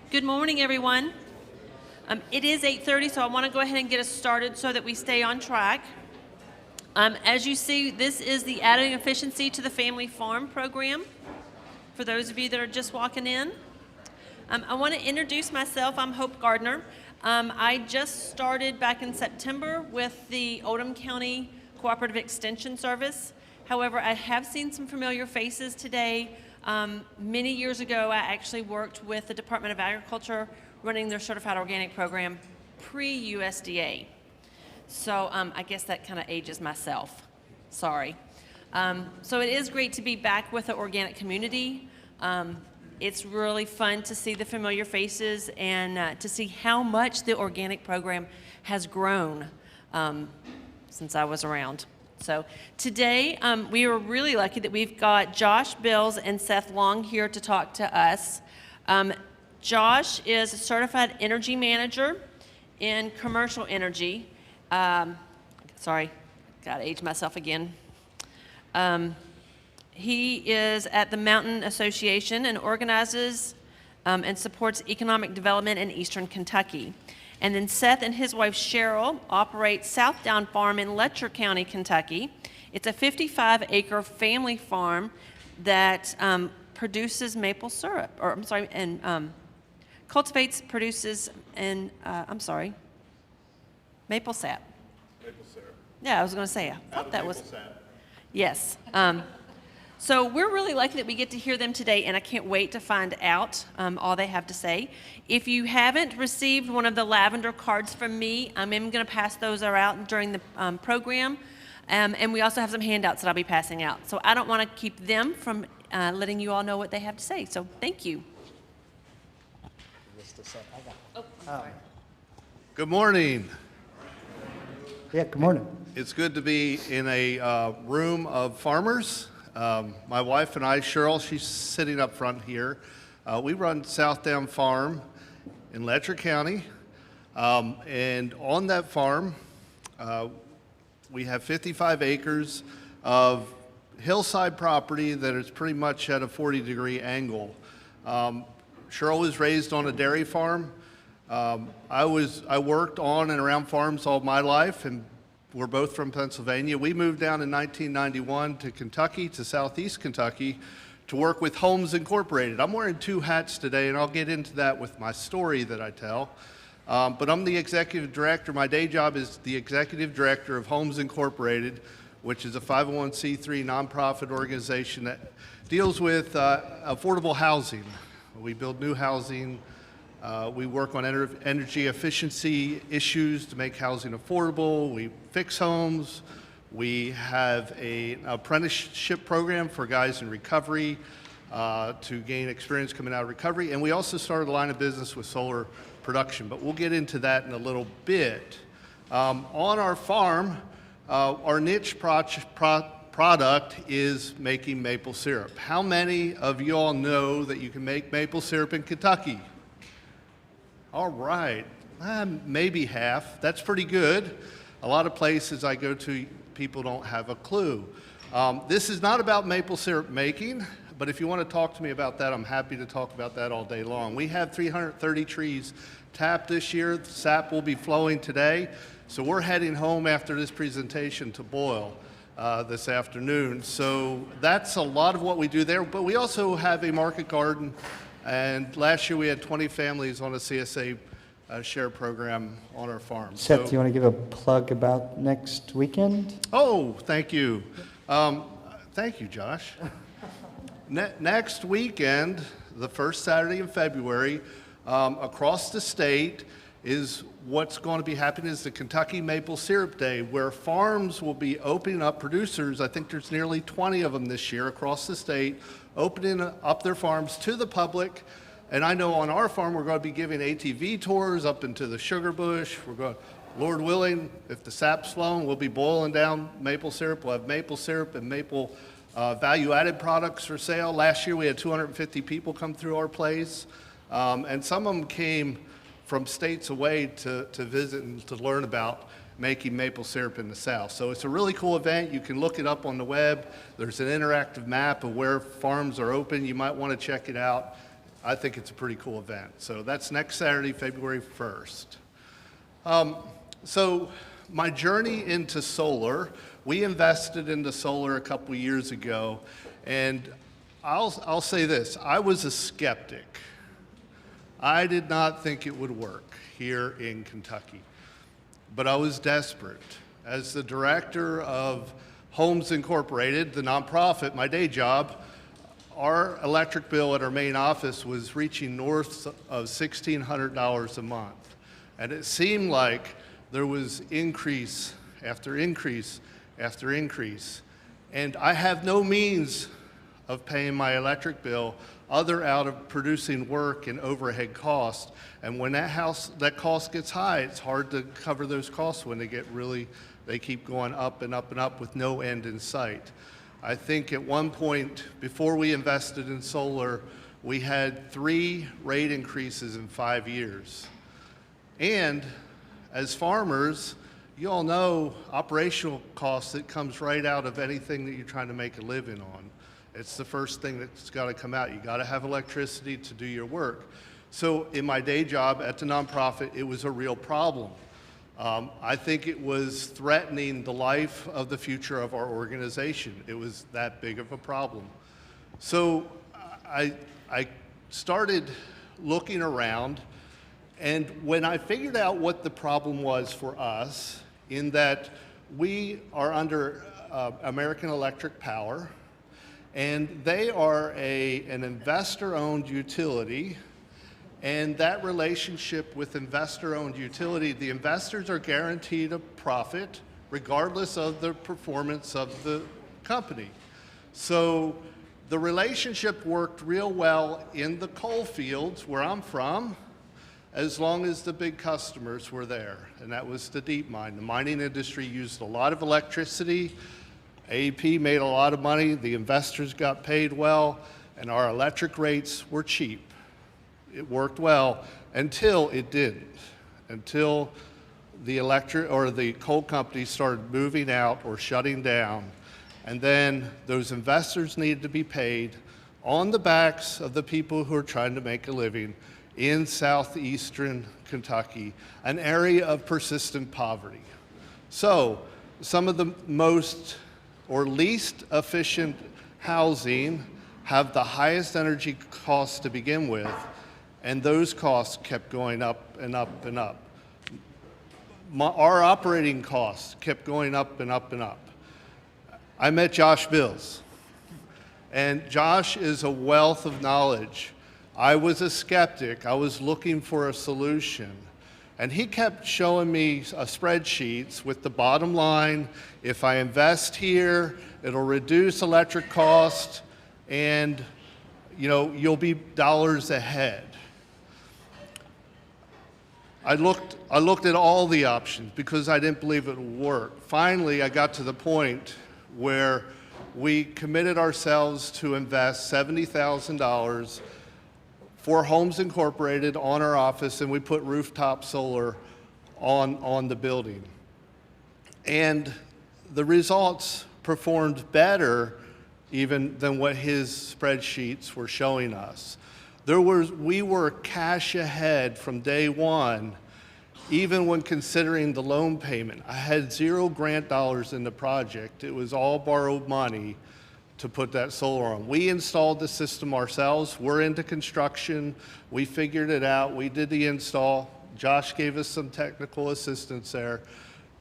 Good morning, everyone. It is 8:30, so I want to go ahead and get us started so that we stay on track. As you see, this is the Adding Efficiency to the Family Farm program. For those of you that are just walking in, I want to introduce myself. I'm Hope Gardner. I just started back in September with the Oldham County Cooperative Extension Service. However, I have seen some familiar faces today. Many years ago, I actually worked with the Department of Agriculture running their certified organic program pre-USDA. So I guess that kind of ages myself. Sorry. So it is great to be back with the organic community. It's really fun to see the familiar faces and to see how much the organic program has grown since I was around. So today, we are really lucky that we've got Josh Bills and Seth Long here to talk to us. Josh is a certified energy manager in commercial energy. Sorry, gotta age myself again. He is at the Mountain Association and organizes and supports economic development in Eastern Kentucky. And then Seth and his wife Cheryl operate SouthDown Farm in Letcher County, Kentucky. It's a 55-acre family farm that produces maple syrup, cultivates, produces, and maple sap. Maple syrup. Yeah, I was going to say, I thought that was. Sap. Yes. So we're really lucky that we get to hear them today, and I can't wait to find out all they have to say. If you haven't received one of the lavender cards from me, I'm going to pass those out during the program, and we also have some handouts that I'll be passing out. So I don't want to keep them from letting you all know what they have to say, so thank you. Oh, sorry. Good morning. Yeah, good morning. It's good to be in a room of farmers. My wife and I, Cheryl, she's sitting up front here. We run SouthDown Farm in Letcher County. And on that farm, we have 55 acres of hillside property that is pretty much at a 40-degree angle. Cheryl was raised on a dairy farm. I worked on and around farms all my life, and we're both from Pennsylvania. We moved down in 1991 to Kentucky, to southeast Kentucky, to work with Homes Incorporated. I'm wearing two hats today, and I'll get into that with my story that I tell. But I'm the executive director. My day job is the executive director of Homes Incorporated, which is a 501c3 nonprofit organization that deals with affordable housing. We build new housing. We work on energy efficiency issues to make housing affordable. We fix homes. We have an apprenticeship program for guys in recovery to gain experience coming out of recovery. And we also started a line of business with solar production, but we'll get into that in a little bit. On our farm, our niche product is making maple syrup. How many of you all know that you can make maple syrup in Kentucky? All right, maybe half. That's pretty good. A lot of places I go to, people don't have a clue. This is not about maple syrup making, but if you want to talk to me about that, I'm happy to talk about that all day long. We have 330 trees tapped this year. The sap will be flowing today. So we're heading home after this presentation to boil this afternoon. So that's a lot of what we do there, but we also have a market garden. And last year we had 20 families on a CSA share program on our farm. Seth, do you want to give a plug about next weekend? Oh, thank you. Thank you, Josh. Next weekend, the first Saturday in February, across the state is what's going to be happening is the Kentucky Maple Syrup Day, where farms will be opening up, producers, I think there's nearly 20 of them this year across the state, opening up their farms to the public. And I know on our farm, we're going to be giving ATV tours up into the sugar bush. We're going, Lord willing, if the sap's flowing, we'll be boiling down maple syrup. We'll have maple syrup and maple value-added products for sale. Last year, we had 250 people come through our place. And some of them came from states away to visit and to learn about making maple syrup in the South. So it's a really cool event. You can look it up on the web. There's an interactive map of where farms are open. You might want to check it out. I think it's a pretty cool event. So that's next Saturday, February 1st. So my journey into solar, we invested into solar a couple years ago, and I'll say this, I was a skeptic. I did not think it would work here in Kentucky, but I was desperate. As the director of Homes Incorporated, the nonprofit, my day job, our electric bill at our main office was reaching north of $1,600 a month. And it seemed like there was increase after increase after increase. And I have no means of paying my electric bill other out of producing work and overhead costs. And when that cost gets high, it's hard to cover those costs when they keep going up and up and up with no end in sight. I think at one point, before we invested in solar, we had 3 rate increases in 5 years. And as farmers, you all know operational costs, it comes right out of anything that you're trying to make a living on. It's the first thing that's got to come out. You got to have electricity to do your work. So in my day job at the nonprofit, it was a real problem. I think it was threatening the life of the future of our organization. It was that big of a problem. So I started looking around, and when I figured out what the problem was for us, in that we are under American Electric Power, and they are an investor-owned utility. And that relationship with investor-owned utility, the investors are guaranteed a profit regardless of the performance of the company. So the relationship worked real well in the coal fields where I'm from, as long as the big customers were there, and that was the deep mine. The mining industry used a lot of electricity. AEP made a lot of money. The investors got paid well, and our electric rates were cheap. It worked well until it didn't, until the coal companies started moving out or shutting down. And then those investors needed to be paid on the backs of the people who are trying to make a living in southeastern Kentucky, an area of persistent poverty. So some of the most or least efficient housing have the highest energy costs to begin with, and those costs kept going up and up and up. Our operating costs kept going up and up and up. I met Josh Bills, and Josh is a wealth of knowledge. I was a skeptic. I was looking for a solution. And he kept showing me spreadsheets with the bottom line. If I invest here, it'll reduce electric cost, and you'll be dollars ahead. I looked at all the options because I didn't believe it would work. Finally, I got to the point where we committed ourselves to invest $70,000 for Homes Incorporated on our office, and we put rooftop solar on the building. And the results performed better even than what his spreadsheets were showing us. We were cash ahead from day one, even when considering the loan payment. I had 0 grant dollars in the project. It was all borrowed money to put that solar on. We installed the system ourselves. We're into construction. We figured it out. We did the install. Josh gave us some technical assistance there.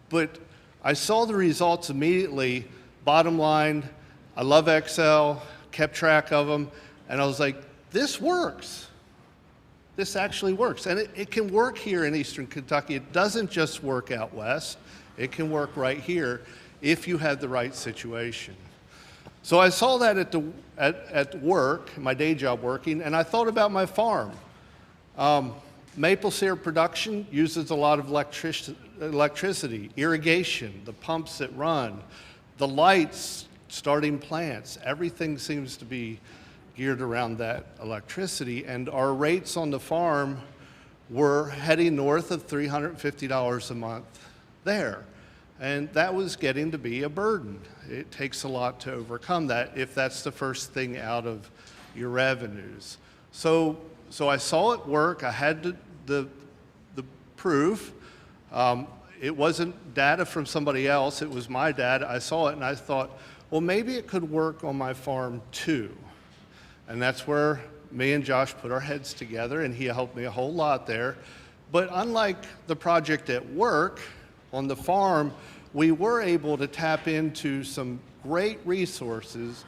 But I saw the results immediately. Bottom line, I love Excel, kept track of them, and I was like, this works. This actually works. And it can work here in Eastern Kentucky. It doesn't just work out west. It can work right here if you have the right situation. So I saw that at work, my day job working, and I thought about my farm. Maple syrup production uses a lot of electricity, irrigation, the pumps that run, the lights, starting plants. Everything seems to be geared around that electricity, and our rates on the farm were heading north of $350 a month there. And that was getting to be a burden. It takes a lot to overcome that if that's the first thing out of your revenues. So so I saw it work. I had the proof. It wasn't data from somebody else. It was my data. I saw it and I thought, well, maybe it could work on my farm too. And that's where me and Josh put our heads together, and he helped me a whole lot there. But unlike the project at work, on the farm, we were able to tap into some great resources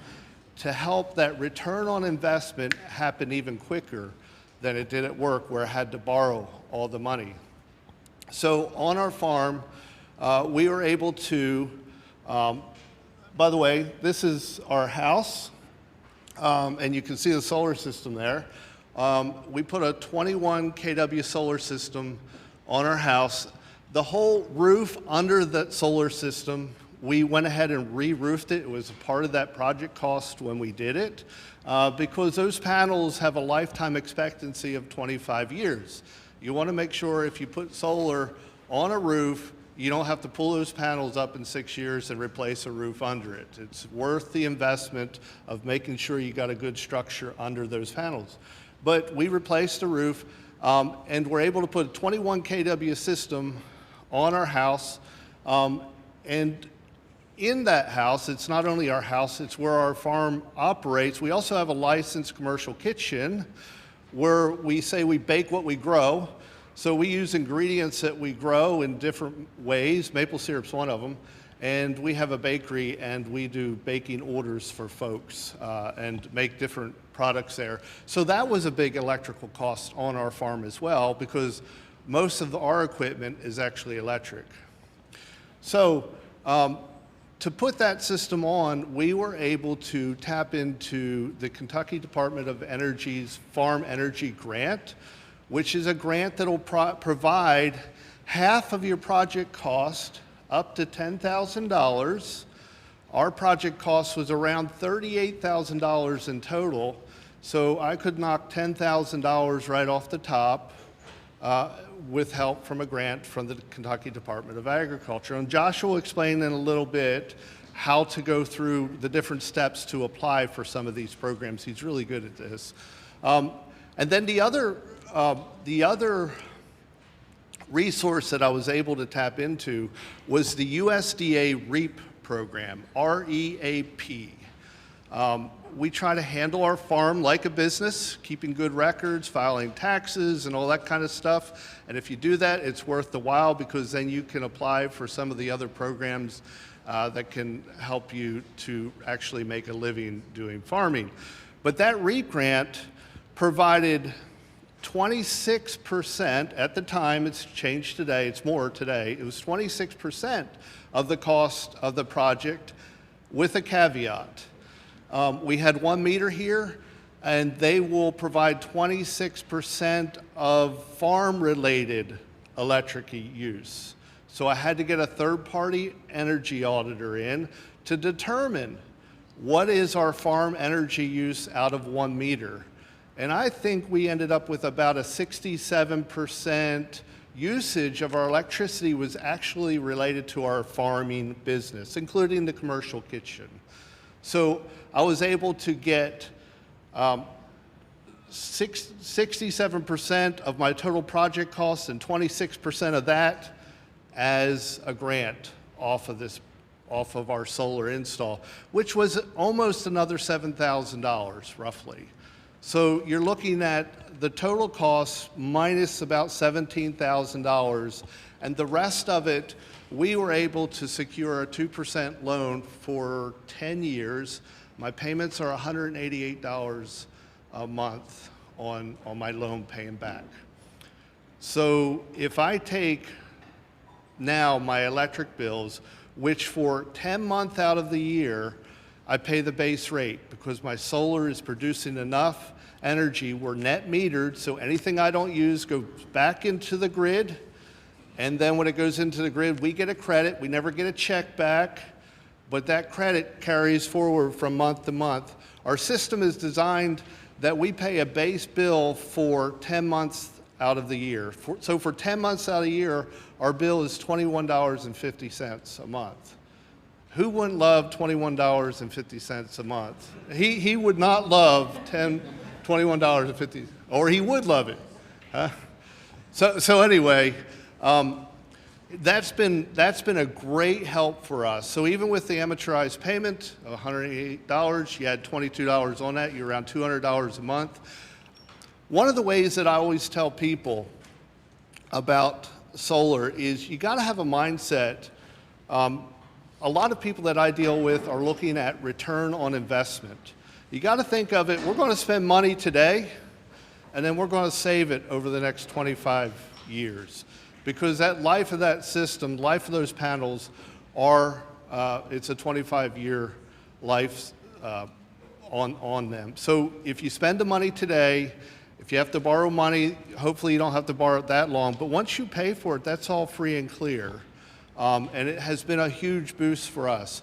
to help that return on investment happen even quicker than it did at work, where I had to borrow all the money. So on our farm, we were able to, by the way, this is our house, and you can see the solar system there. We put a 21 kW solar system on our house. The whole roof under that solar system, we went ahead and re-roofed it. It was a part of that project cost when we did it, because those panels have a lifetime expectancy of 25 years. You want to make sure if you put solar on a roof, you don't have to pull those panels up in 6 years and replace a roof under it. It's worth the investment of making sure you got a good structure under those panels. But we replaced the roof, and we're able to put a 21 kW system on our house. And in that house, it's not only our house, it's where our farm operates. We also have a licensed commercial kitchen where we say we bake what we grow. So we use ingredients that we grow in different ways. Maple syrup's one of them. And we have a bakery, and we do baking orders for folks and make different products there. So that was a big electrical cost on our farm as well, because most of our equipment is actually electric. So to put that system on, we were able to tap into the Kentucky Department of Energy's Farm Energy Grant, which is a grant that will provide half of your project cost, up to $10,000. Our project cost was around $38,000 in total, so I could knock $10,000 right off the top with help from a grant from the Kentucky Department of Agriculture. And Josh will explain in a little bit how to go through the different steps to apply for some of these programs. He's really good at this. And then the other resource that I was able to tap into was the USDA REAP program, R-E-A-P. We try to handle our farm like a business, keeping good records, filing taxes, and all that kind of stuff. And if you do that, it's worth the while, because then you can apply for some of the other programs that can help you to actually make a living doing farming. But that REAP grant provided 26%, at the time, it's changed today, it's more today, it was 26% of the cost of the project, with a caveat. We had 1 meter here, and they will provide 26% of farm-related electric use. So I had to get a third-party energy auditor in to determine what is our farm energy use out of 1 meter. And I think we ended up with about a 67% usage of our electricity was actually related to our farming business, including the commercial kitchen. So I was able to get 67% of my total project costs and 26% of that as a grant off of our solar install, which was almost another $7,000 roughly. So you're looking at the total cost minus about $17,000, and the rest of it, we were able to secure a 2% loan for 10 years. My payments are $188 a month on my loan paying back. So if I take now my electric bills, which for 10 months out of the year, I pay the base rate because my solar is producing enough energy. We're net metered, so anything I don't use goes back into the grid. And then when it goes into the grid, we get a credit. We never get a check back, but that credit carries forward from month to month. Our system is designed that we pay a base bill for 10 months out of the year. So for 10 months out of the year, our bill is $21.50 a month. Who wouldn't love $21.50 a month? He would not love $21.50, or he would love it. Huh? So anyway, that's been a great help for us. So even with the amortized payment of $188, you had $22 on that, you're around $200 a month. One of the ways that I always tell people about solar is you got to have a mindset. A lot of people that I deal with are looking at return on investment. You got to think of it, we're going to spend money today, and then we're going to save it over the next 25 years. Because that life of that system, life of those panels are, it's a 25-year life on them. So if you spend the money today, if you have to borrow money, hopefully you don't have to borrow it that long. But once you pay for it, that's all free and clear. And it has been a huge boost for us.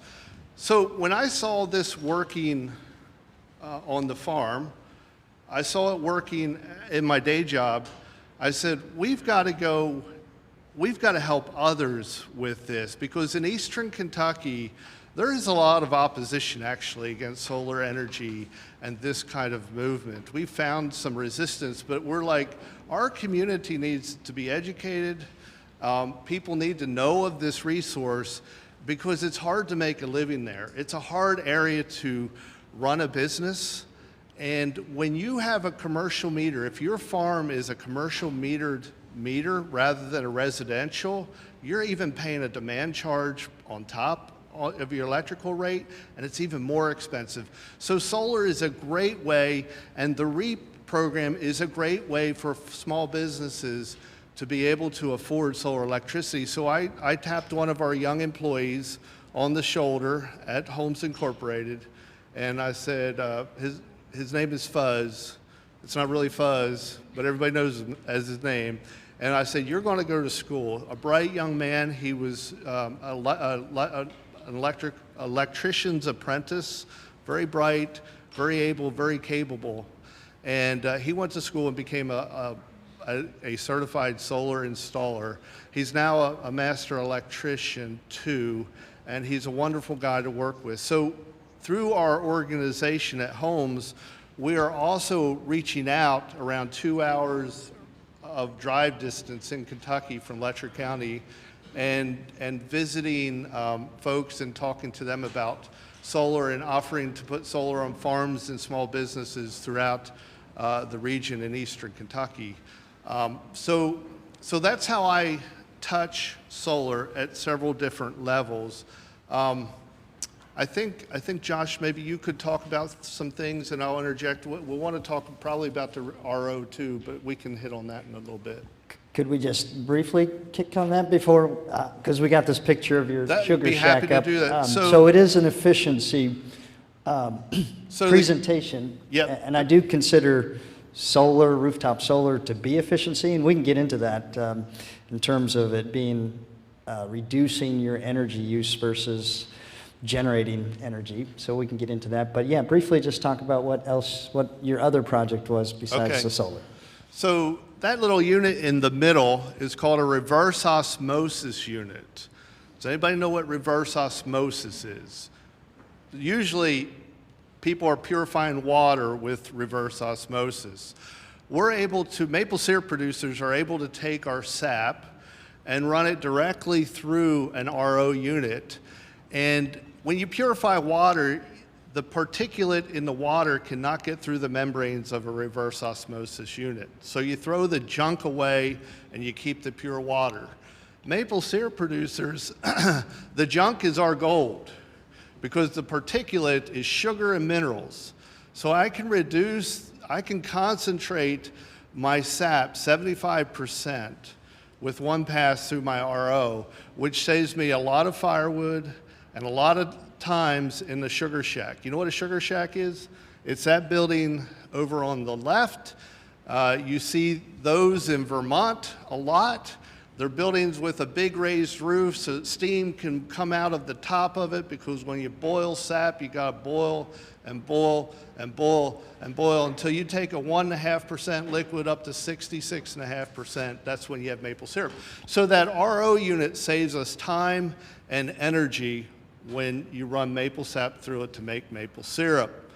So when I saw this working on the farm, I saw it working in my day job, I said, we've got to help others with this, because in eastern Kentucky, there is a lot of opposition actually against solar energy and this kind of movement. We found some resistance, but we're like, our community needs to be educated. People need to know of this resource because it's hard to make a living there. It's a hard area to run a business. And when you have a commercial meter, if your farm is a commercial metered meter rather than a residential, you're even paying a demand charge on top of your electrical rate, and it's even more expensive. So solar is a great way, and the REAP program is a great way for small businesses to be able to afford solar electricity. So I tapped one of our young employees on the shoulder at Homes Incorporated, and I said, his name is Fuzz. It's not really Fuzz, but everybody knows him as his name. And I said, you're going to go to school. A bright young man. He was an electrician's apprentice, very bright, very able, very capable. And he went to school and became a certified solar installer. He's now a master electrician too, and he's a wonderful guy to work with. So through our organization at Homes, we are also reaching out around 2 hours of drive distance in Kentucky from Letcher County and visiting folks and talking to them about solar and offering to put solar on farms and small businesses throughout the region in eastern Kentucky. So that's how I touch solar at several different levels. I think Josh, maybe you could talk about some things, and I'll interject. We'll want to talk probably about the RO too, but we can hit on that in a little bit. Could we just briefly kick on that before, because we got this picture of your sugar be shack happy to up. do that. So it is an efficiency presentation. Yep. And I do consider solar, rooftop solar, to be efficiency, and we can get into that in terms of it being reducing your energy use versus generating energy. So we can get into that. But yeah, briefly just talk about what your other project was besides the solar. So that little unit in the middle is called a reverse osmosis unit. Does anybody know what reverse osmosis is? Usually people are purifying water with reverse osmosis. Maple syrup producers are able to take our sap and run it directly through an RO unit. And when you purify water, the particulate in the water cannot get through the membranes of a reverse osmosis unit. So you throw the junk away and you keep the pure water. Maple syrup producers, the junk is our gold because the particulate is sugar and minerals. So I can concentrate my sap 75% with one pass through my RO, which saves me a lot of firewood and a lot of times in the sugar shack. You know what a sugar shack is? It's that building over on the left. You see those in Vermont a lot. They're buildings with a big raised roof so that steam can come out of the top of it, because when you boil sap, you gotta boil and boil and boil and boil until you take a 1.5% liquid up to 66.5%. That's when you have maple syrup. So that RO unit saves us time and energy when you run maple sap through it to make maple syrup.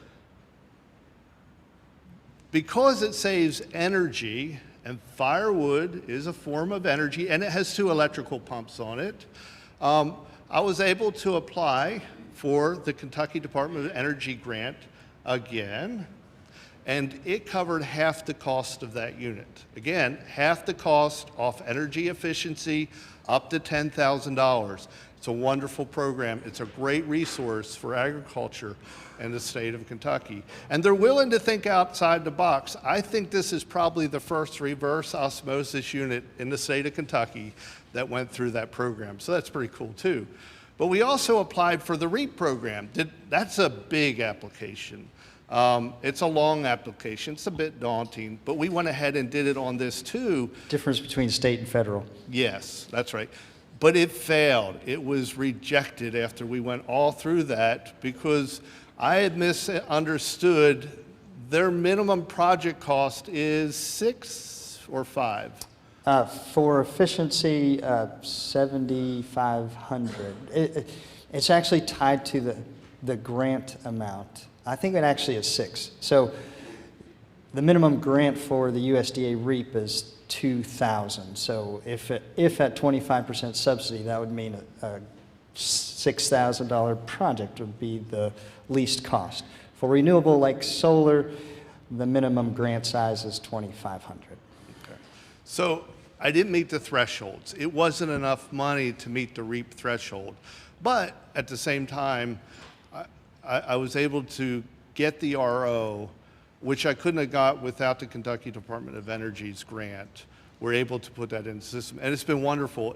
because it saves energy, and firewood is a form of energy, and it has 2 electrical pumps on it, I was able to apply for the Kentucky Department of Energy grant again, and it covered half the cost of that unit. Again, half the cost off energy efficiency, up to $10,000. It's a wonderful program. It's a great resource for agriculture in the state of Kentucky. And they're willing to think outside the box. I think this is probably the first reverse osmosis unit in the state of Kentucky that went through that program. So that's pretty cool too. But we also applied for the REAP program. That's a big application. It's a long application. It's a bit daunting, but we went ahead and did it on this too. Difference between state and federal. Yes, that's right. But it failed. It was rejected after we went all through that because I had misunderstood their minimum project cost is 6 or 5. For efficiency, 7,500. It's actually tied to the grant amount. I think it actually is 6. So the minimum grant for the USDA REAP is 2,000. So if at 25% subsidy, that would mean a $6,000 project would be the least cost. For renewable like solar, the minimum grant size is 2,500. Okay. So I didn't meet the thresholds. It wasn't enough money to meet the REAP threshold. But at the same time, I was able to get the RO, which I couldn't have got without the Kentucky Department of Energy's grant. We're able to put that in the system, and it's been wonderful.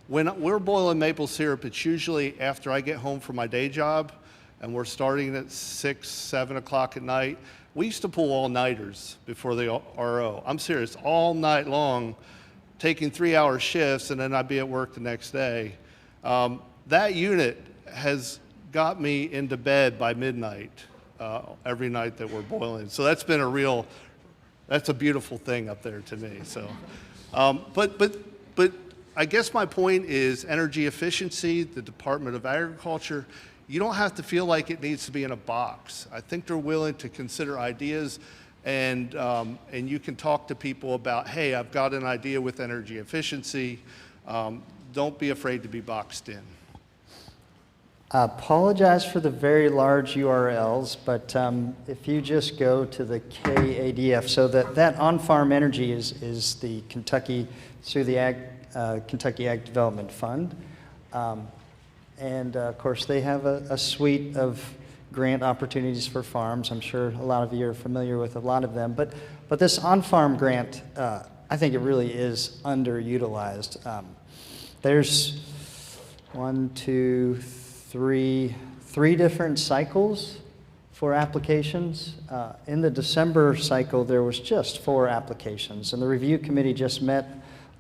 When we're boiling maple syrup, it's usually after I get home from my day job, and we're starting at 6, 7 o'clock at night. We used to pull all-nighters before the RO. I'm serious, all night long, taking 3-hour shifts, and then I'd be at work the next day. That unit has got me into bed by midnight every night that we're boiling. So that's been that's a beautiful thing up there to me. So, but I guess my point is energy efficiency, the Department of Agriculture, you don't have to feel like it needs to be in a box. I think they're willing to consider ideas, and you can talk to people about, hey, I've got an idea with energy efficiency. Don't be afraid to be boxed in. I apologize for the very large URLs, but if you just go to the KADF, so that on-farm energy is the Kentucky, through the Kentucky Ag Development Fund. And of course, they have a suite of grant opportunities for farms. I'm sure a lot of you are familiar with a lot of them. But this on-farm grant, I think it really is underutilized. There's 3 different cycles for applications. In the December cycle, there was just 4 applications, and the review committee just met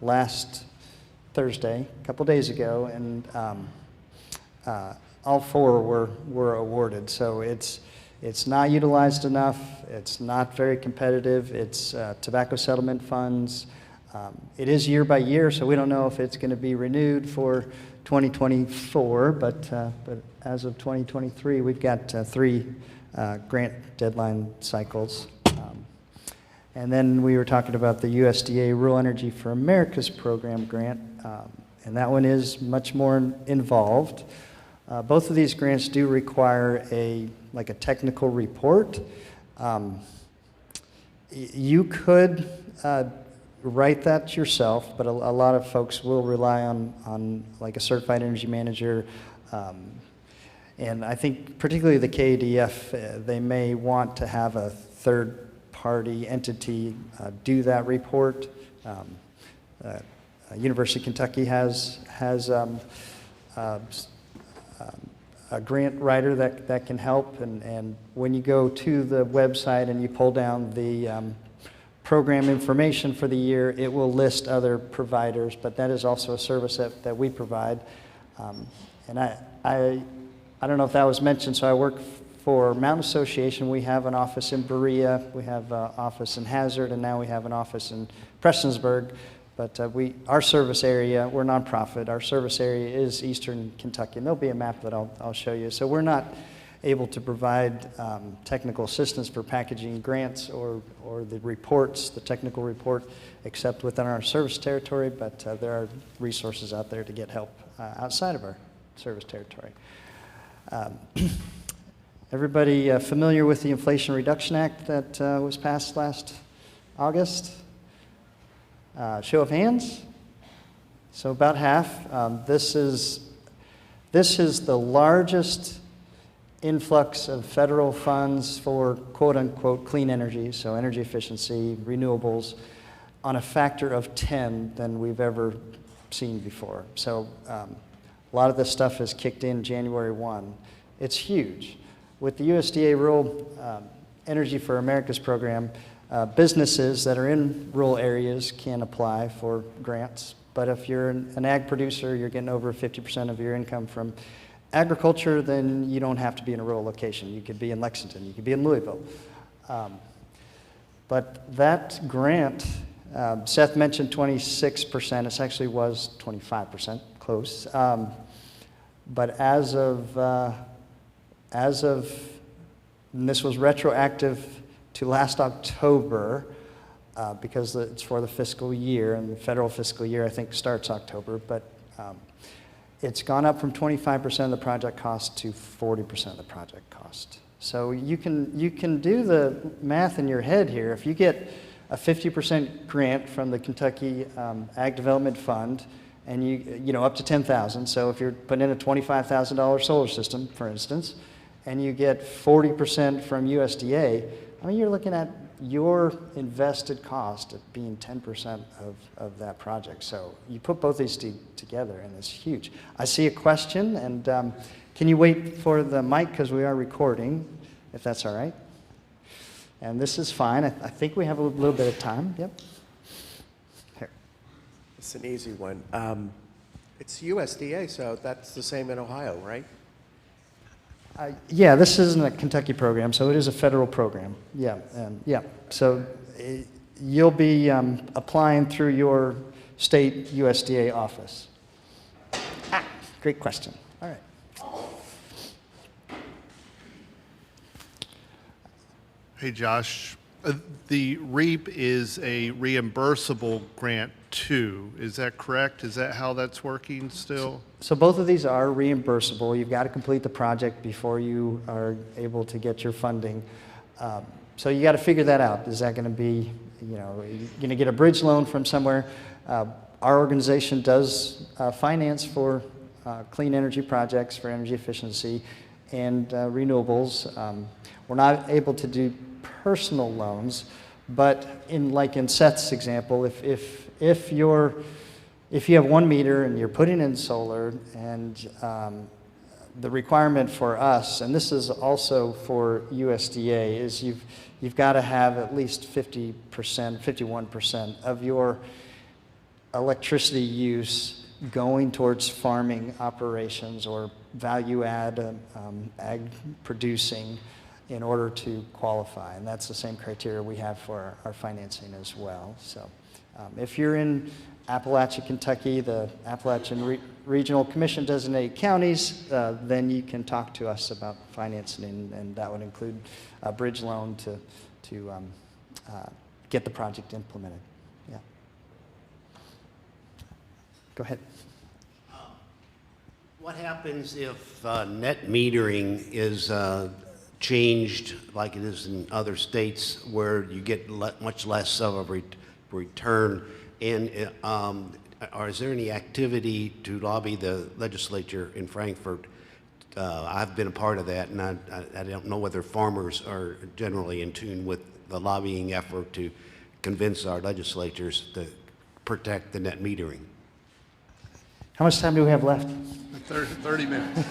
last Thursday, a couple days ago, and all 4 were awarded. So it's not utilized enough. It's not very competitive. It's tobacco settlement funds. It is year by year, so we don't know if it's going to be renewed for 2024, but as of 2023, we've got 3 grant deadline cycles. And then we were talking about the USDA Rural Energy for America's program grant, and that one is much more involved. Both of these grants do require a technical report. You could write that yourself, but a lot of folks will rely on like a certified energy manager. And I think particularly the KADF, they may want to have a third-party entity do that report. University of Kentucky has a grant writer that can help. And when you go to the website and you pull down the program information for the year, it will list other providers, but that is also a service that we provide. And I don't know if that was mentioned, so I work for Mountain Association. We have an office in Berea, we have an office in Hazard, and now we have an office in Prestonsburg. But our service area, we're nonprofit, our service area is Eastern Kentucky, and there'll be a map that I'll show you. So we're not able to provide technical assistance for packaging grants or the reports, the technical report, except within our service territory, but there are resources out there to get help outside of our service territory. Everybody familiar with the Inflation Reduction Act that was passed last August? Show of hands? So about half. This is the largest influx of federal funds for quote-unquote clean energy, so energy efficiency, renewables, on a factor of 10 than we've ever seen before. So a lot of this stuff has kicked in January 1. It's huge. With the USDA Rural Energy for Americas program, businesses that are in rural areas can apply for grants. But if you're an ag producer, you're getting over 50% of your income from agriculture, then you don't have to be in a rural location. You could be in Lexington, you could be in Louisville. But that grant, Seth mentioned 26%, it actually was 25%, close. But as of, and this was retroactive to last October, because it's for the fiscal year, and the federal fiscal year, I think, starts October, but it's gone up from 25% of the project cost to 40% of the project cost. So you can do the math in your head here. If you get a 50% grant from the Kentucky Ag Development Fund, and you know, up to $10,000, so if you're putting in a $25,000 solar system, for instance, and you get 40% from USDA, I mean, you're looking at your invested cost at being 10% of that project. So you put both these together, and it's huge. I see a question, and can you wait for the mic, because we are recording, if that's all right? And this is fine. I think we have a little bit of time. Yep. Here. It's an easy one. It's USDA, so that's the same in Ohio, right? Yeah, this isn't a Kentucky program, so it is a federal program. Yeah, yeah. So you'll be applying through your state USDA office. Great question. All right. Hey, Josh. The REAP is a reimbursable grant too. Is that correct? Is that how that's working still? So both of these are reimbursable. You've got to complete the project before you are able to get your funding. So you got to figure that out. Is that going to be, you know, you're going to get a bridge loan from somewhere? Our organization does finance for clean energy projects, for energy efficiency and renewables. We're not able to do personal loans, but in Seth's example, if you have 1 meter and you're putting in solar, and the requirement for us, and this is also for USDA, is you've got to have at least 50%, 51% of your electricity use going towards farming operations or value add ag producing in order to qualify. And that's the same criteria we have for our financing as well. So if you're in Appalachia, Kentucky, the Appalachian Regional Commission designated counties, then you can talk to us about financing, and that would include a bridge loan to get the project implemented. Yeah. Go ahead. What happens if net metering is changed like it is in other states where you get much less of a return? And is there any activity to lobby the legislature in Frankfort? I've been a part of that, and I don't know whether farmers are generally in tune with the lobbying effort to convince our legislatures to protect the net metering. How much time do we have left? 30 minutes.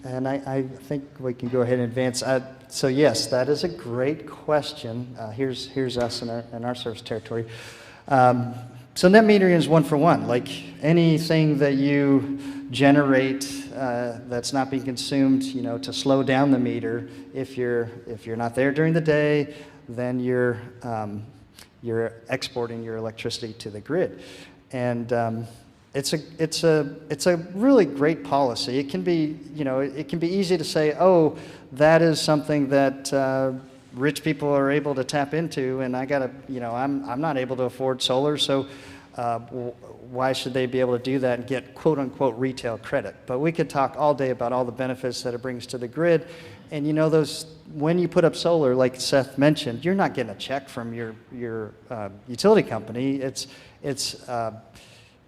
And I think we can go ahead and advance. So yes, that is a great question. Here's us in our service territory. So net metering is 1 for 1. Like anything that you generate that's not being consumed, you know, to slow down the meter. If you're not there during the day, then you're exporting your electricity to the grid. And it's a really great policy. It can be, it can be easy to say, oh, that is something that rich people are able to tap into, and I'm not able to afford solar, so why should they be able to do that and get quote unquote retail credit? But we could talk all day about all the benefits that it brings to the grid. And when you put up solar, like Seth mentioned, you're not getting a check from your utility company.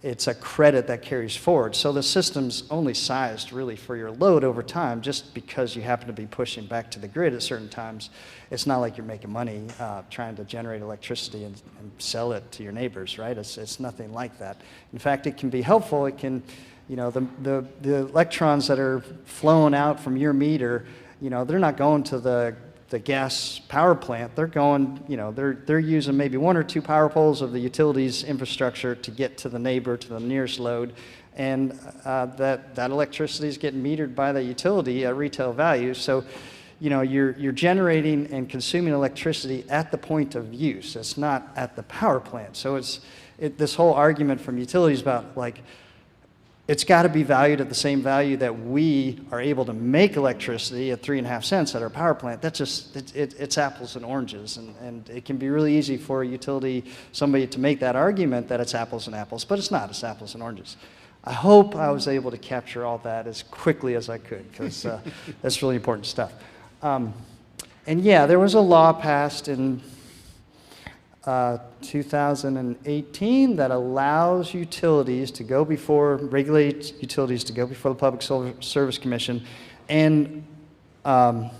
It's a credit that carries forward. So the system's only sized really for your load over time, just because you happen to be pushing back to the grid at certain times. It's not like you're making money trying to generate electricity and sell it to your neighbors, right? It's nothing like that. In fact, it can be helpful. It can, the electrons that are flowing out from your meter, they're not going to the gas power plant. They're going, they're using maybe 1 or 2 power poles of the utilities infrastructure to get to the neighbor, to the nearest load, and that electricity is getting metered by the utility at retail value. So, you're generating and consuming electricity at the point of use. It's not at the power plant. So this whole argument from utilities about it's got to be valued at the same value that we are able to make electricity at 3.5 cents at our power plant. That's just, it's apples and oranges. And it can be really easy for a utility, somebody to make that argument that it's apples and apples, but it's not, it's apples and oranges. I hope I was able to capture all that as quickly as I could, because that's really important stuff. And yeah, there was a law passed in 2018 that allows utilities to go before, regulates utilities to go before the Public Service Commission and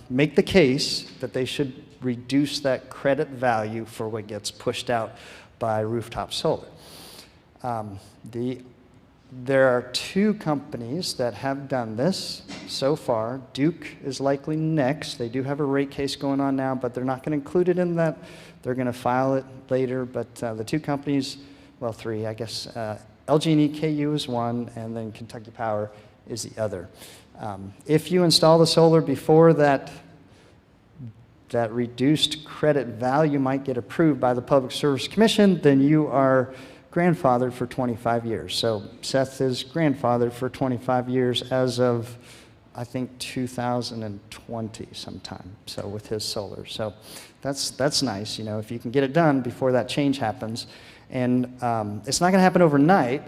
make the case that they should reduce that credit value for what gets pushed out by rooftop solar. There are 2 companies that have done this so far. Duke is likely next. They do have a rate case going on now, but they're not going to include it in that. They're going to file it later, but the 2 companies, well, 3, I guess, LG and EKU is one, and then Kentucky Power is the other. If you install the solar before that reduced credit value might get approved by the Public Service Commission, then you are grandfathered for 25 years. So Seth is grandfathered for 25 years as of, I think, 2020 sometime, so with his solar. So that's nice, if you can get it done before that change happens. And it's not going to happen overnight.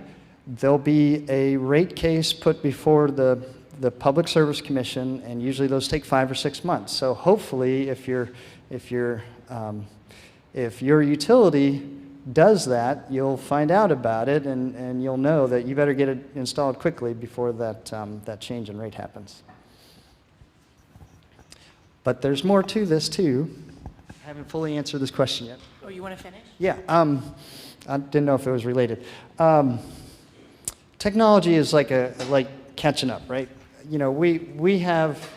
There'll be a rate case put before the Public Service Commission, and usually those take 5 or 6 months. So hopefully, if your utility does that, you'll find out about it, and you'll know that you better get it installed quickly before that change in rate happens. But there's more to this too. I haven't fully answered this question yet. Oh, you want to finish? Yeah, I didn't know if it was related. Technology is like catching up, right? We have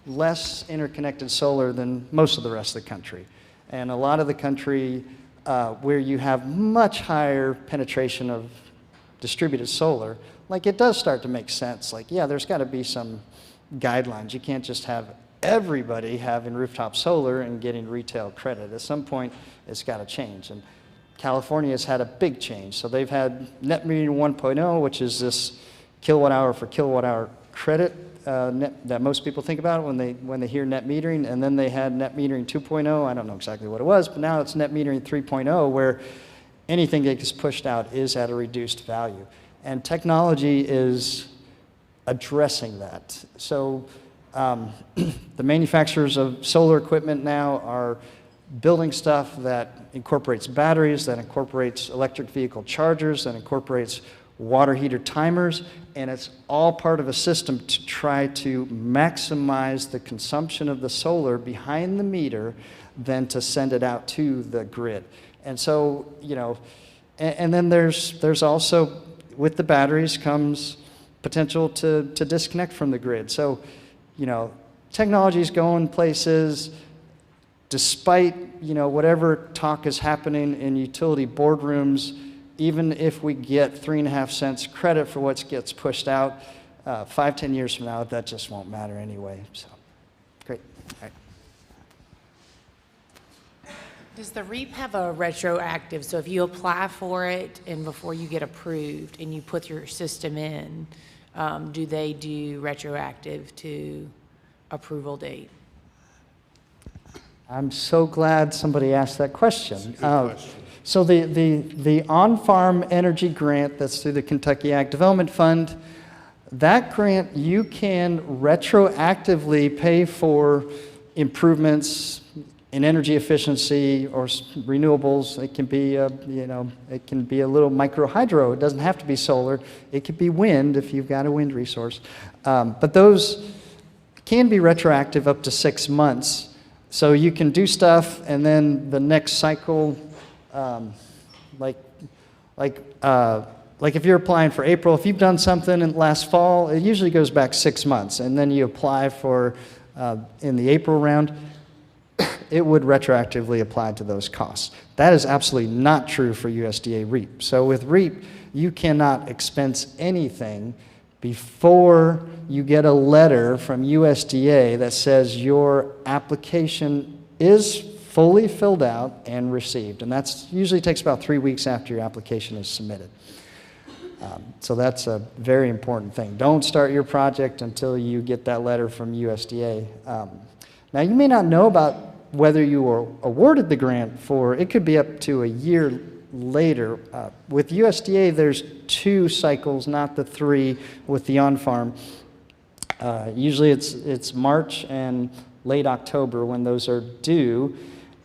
less interconnected solar than most of the rest of the country, and a lot of the country where you have much higher penetration of distributed solar, it does start to make sense. There's got to be some guidelines. You can't just have everybody having rooftop solar and getting retail credit. At some point, it's got to change. And California has had a big change. So they've had net metering 1.0, which is this kilowatt hour for kilowatt hour credit that most people think about when they hear net metering. And then they had net metering 2.0. I don't know exactly what it was, but now it's net metering 3.0, where anything that gets pushed out is at a reduced value. And technology is addressing that. So the manufacturers of solar equipment now are building stuff that incorporates batteries, that incorporates electric vehicle chargers, that incorporates water heater timers, and it's all part of a system to try to maximize the consumption of the solar behind the meter than to send it out to the grid. And so, and then there's also, with the batteries comes potential to disconnect from the grid. So, technology is going places despite, whatever talk is happening in utility boardrooms. Even if we get 3.5 cents credit for what gets pushed out, 5-10 years from now, that just won't matter anyway. So, great. All right. Does the REAP have a retroactive, so if you apply for it and before you get approved and you put your system in, do they do retroactive to approval date? I'm so glad somebody asked that question. Question. So the on-farm energy grant that's through the Kentucky Ag Development Fund, that grant, you can retroactively pay for improvements in energy efficiency or renewables. It can be, it can be a little micro hydro. It doesn't have to be solar. It could be wind if you've got a wind resource. But those can be retroactive up to 6 months. So you can do stuff, and then the next cycle, like if you're applying for April, if you've done something in last fall, it usually goes back 6 months, and then you apply for in the April round, it would retroactively apply to those costs. That is absolutely not true for USDA REAP. So with REAP, you cannot expense anything before you get a letter from USDA that says your application is fully filled out and received. And that usually takes about 3 weeks after your application is submitted. So that's a very important thing. Don't start your project until you get that letter from USDA. Now, you may not know about whether you were awarded the grant for, it could be up to a year later. With USDA, there's 2 cycles, not the 3 with the on-farm. Usually it's March and late October when those are due.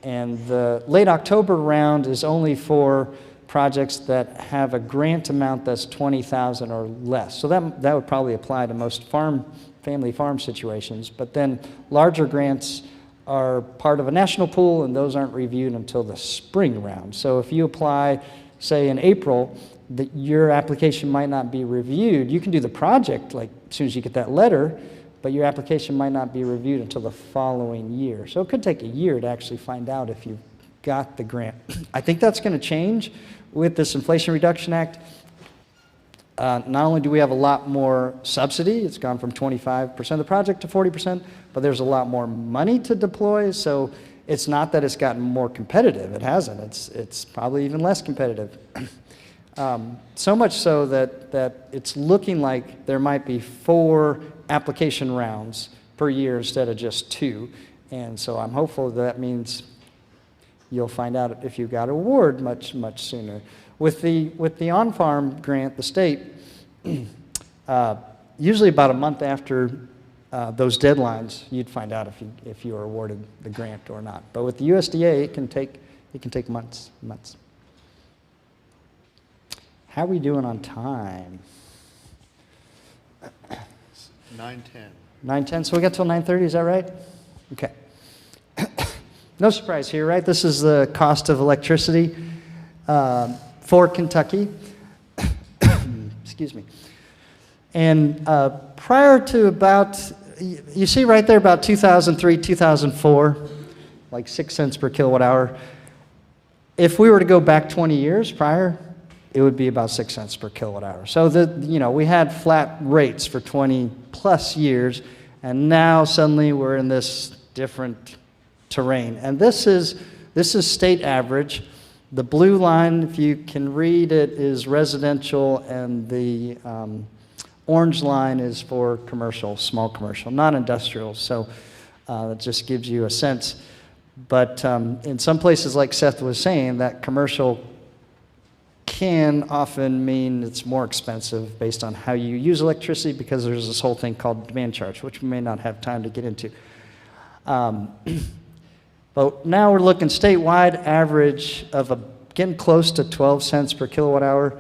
And the late October round is only for projects that have a grant amount that's $20,000 or less. So that would probably apply to most family farm situations. But then larger grants are part of a national pool, and those aren't reviewed until the spring round. So if you apply, say, in April, your application might not be reviewed. You can do the project like as soon as you get that letter, but your application might not be reviewed until the following year. So it could take a year to actually find out if you got the grant. I think that's going to change with this Inflation Reduction Act. Not only do we have a lot more subsidy, it's gone from 25% of the project to 40%, but there's a lot more money to deploy, so it's not that it's gotten more competitive. It hasn't. It's probably even less competitive. So much so that it's looking like there might be 4 application rounds per year instead of just 2, and so I'm hopeful that means you'll find out if you got an award much sooner. With the on-farm grant, the state, usually about a month after those deadlines, you'd find out if you were awarded the grant or not. But with the USDA, it can take months. How are we doing on time? 9:10. 9:10. So we got till 9:30. Is that right? Okay. No surprise here, right? This is the cost of electricity for Kentucky. Excuse me. And prior to about, you see right there, about 2003, 2004, like 6 cents per kilowatt hour. If we were to go back 20 years prior, it would be about 6 cents per kilowatt hour. So we had flat rates for 20 plus years, and now suddenly we're in this different terrain. And this is state average. The blue line, if you can read it, is residential, and the orange line is for commercial, small commercial, not industrial. So it just gives you a sense. But in some places, like Seth was saying, that commercial can often mean it's more expensive based on how you use electricity, because there's this whole thing called demand charge, which we may not have time to get into. But now we're looking statewide average of getting close to 12 cents per kilowatt hour.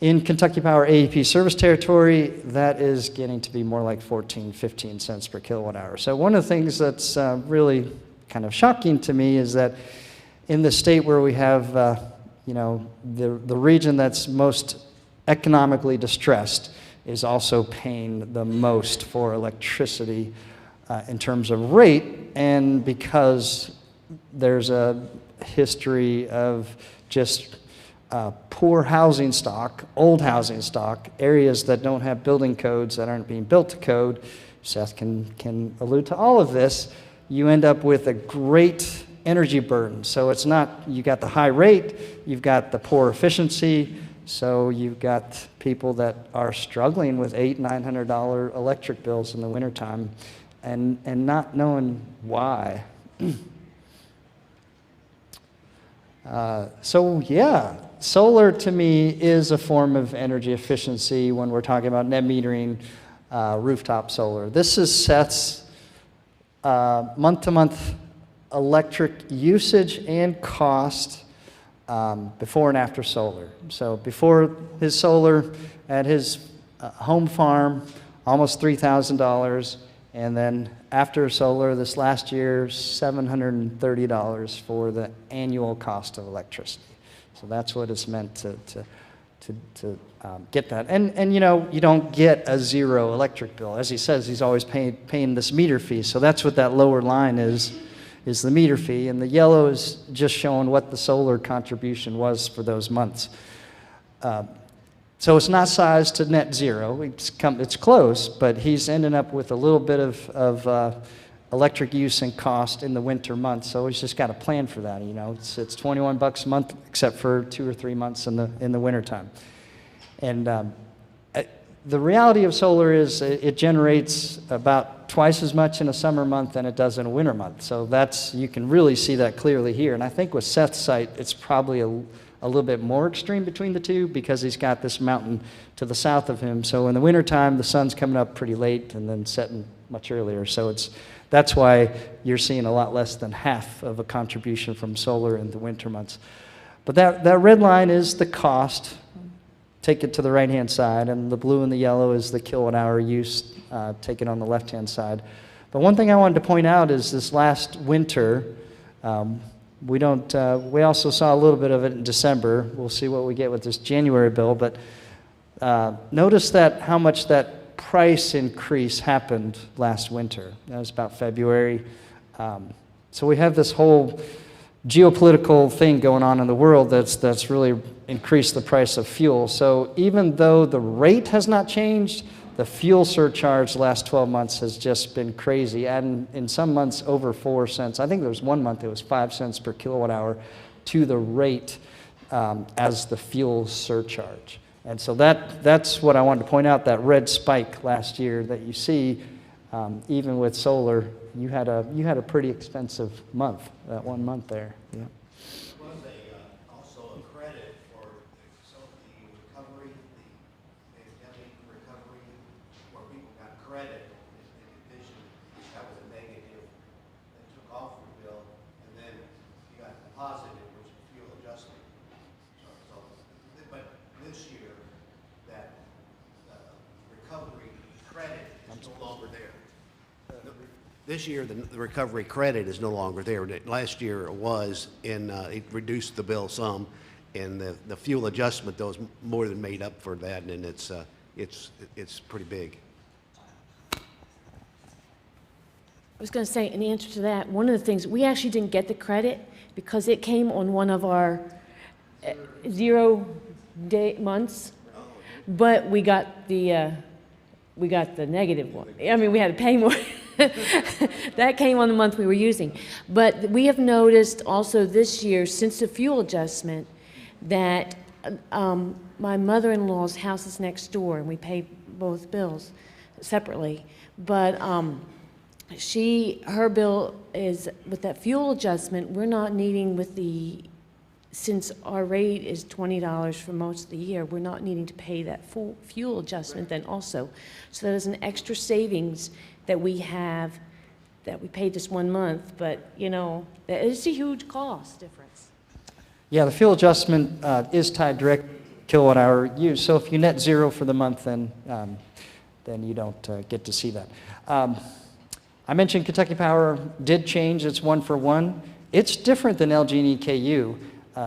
In Kentucky Power AEP service territory, that is getting to be more like 14, 15 cents per kilowatt hour. So one of the things that's really kind of shocking to me is that in the state where we have, the region that's most economically distressed is also paying the most for electricity in terms of rate, and because there's a history of just poor housing stock, old housing stock, areas that don't have building codes, that aren't being built to code. Seth can allude to all of this. You end up with a great energy burden. So it's not, you got the high rate, you've got the poor efficiency, so you've got people that are struggling with $800-900 electric bills in the wintertime and not knowing why. So yeah, solar to me is a form of energy efficiency when we're talking about net metering rooftop solar. This is Seth's month-to-month electric usage and cost before and after solar. So before his solar at his home farm, almost $3,000, and then after solar this last year, $730 for the annual cost of electricity. So that's what it's meant to get that. And you know, you don't get a zero electric bill. As he says, he's always paying this meter fee. So that's what that lower line is the meter fee. And the yellow is just showing what the solar contribution was for those months. So it's not sized to net zero. It's close, but he's ending up with a little bit of electric use and cost in the winter months. So he's just got to plan for that. You know, it's $21 a month, except for 2 or 3 months in the wintertime. And the reality of solar is it generates about twice as much in a summer month than it does in a winter month. So you can really see that clearly here. And I think with Seth's site, it's probably a little bit more extreme between the two because he's got this mountain to the south of him. So in the wintertime, the sun's coming up pretty late and then setting much earlier. So that's why you're seeing a lot less than half of a contribution from solar in the winter months. But that red line is the cost. Take it to the right-hand side, and the blue and the yellow is the kilowatt-hour use. Take it on the left-hand side. But one thing I wanted to point out is this last winter, we also saw a little bit of it in December. We'll see what we get with this January bill, but notice how much that price increase happened last winter. That was about February. So we have this whole geopolitical thing going on in the world that's really increased the price of fuel. So even though the rate has not changed, the fuel surcharge the last 12 months has just been crazy, and in some months over 4 cents. I think there was one month it was 5 cents per kilowatt hour to the rate as the fuel surcharge. And so that's what I wanted to point out, that red spike last year that you see, even with solar, you had a pretty expensive month, that 1 month there. Yeah. Was also a credit for the recovery, the pandemic recovery, where people got credit in addition. That was a negative that took off your bill, and then you got the positive, which is fuel adjustment. But this year, that recovery credit is no longer there. This year, the recovery credit is no longer there. Last year it was, and it reduced the bill some, and the fuel adjustment, though, is more than made up for that, and it's pretty big. I was going to say, in answer to that, one of the things, we actually didn't get the credit because it came on one of our 0-day months, but we got the negative one. I mean, we had to pay more. That came on the month we were using. But we have noticed also this year, since the fuel adjustment, that my mother-in-law's house is next door, and we pay both bills separately. But her bill is, with that fuel adjustment, we're not needing since our rate is $20 for most of the year, we're not needing to pay that full fuel adjustment then also. So that is an extra savings that we have, that we paid this 1 month, but you know, it's a huge cost difference. Yeah, the fuel adjustment is tied direct kilowatt hour use. So if you net zero for the month, then you don't get to see that. I mentioned Kentucky Power did change its 1-for-1. It's different than LG and EKU.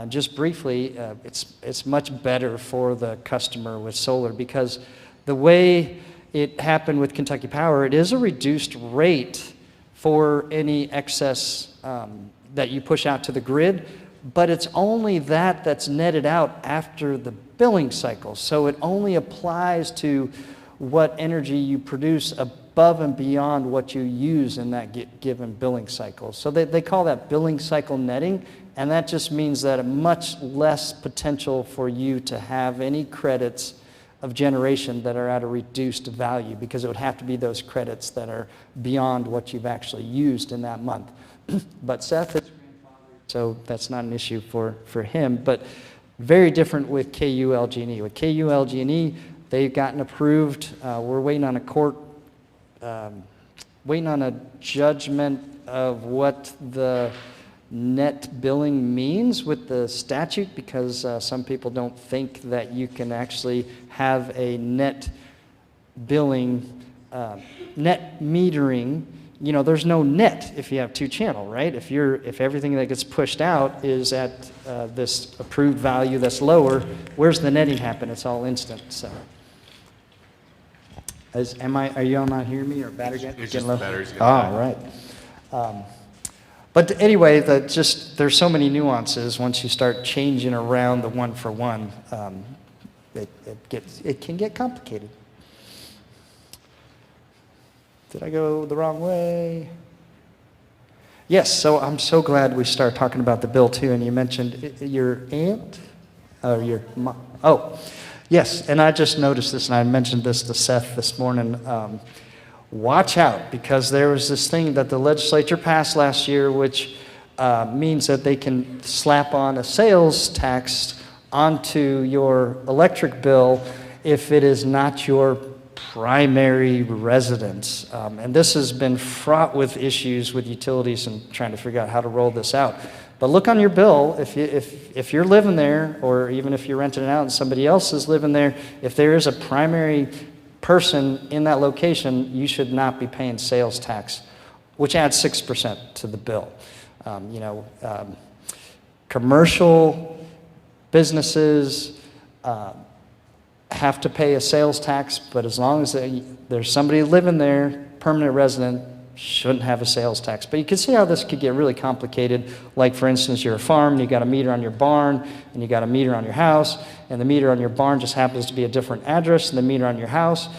Just briefly, it's much better for the customer with solar because the way it happened with Kentucky Power, it is a reduced rate for any excess that you push out to the grid, but it's only that's netted out after the billing cycle. So it only applies to what energy you produce above and beyond what you use in that given billing cycle. So they call that billing cycle netting, and that just means that a much less potential for you to have any credits of generation that are at a reduced value, because it would have to be those credits that are beyond what you've actually used in that month. But Seth is grandfathered, so that's not an issue for him. But very different with KU-LG&E. With KU-LG&E, they've gotten approved. We're waiting on a court, waiting on a judgment of what the net billing means with the statute, because some people don't think that you can actually have a net billing, net metering. You know, there's no net if you have two channel, right? If everything that gets pushed out is at this approved value that's lower, where's the netting happen? It's all instant. So, are you all not hearing me, or battery getting just low? the battery's getting all right. But anyway, there's so many nuances once you start changing around the one for one. It can get complicated. Did I go the wrong way? Yes, so I'm so glad we started talking about the bill too, and you mentioned your aunt, or your mom. Oh, yes, and I just noticed this, and I mentioned this to Seth this morning. Watch out, because there was this thing that the legislature passed last year, which means that they can slap on a sales tax onto your electric bill if it is not your primary residence. And this has been fraught with issues with utilities and trying to figure out how to roll this out. But look on your bill, if you're living there, or even if you're renting it out and somebody else is living there, if there is a primary person in that location, you should not be paying sales tax, which adds 6% to the bill. Commercial businesses have to pay a sales tax, but as long as there's somebody living there, permanent resident, shouldn't have a sales tax. But you can see how this could get really complicated. Like, for instance, you're a farm, and you got a meter on your barn, and you got a meter on your house, and the meter on your barn just happens to be a different address than the meter on your house.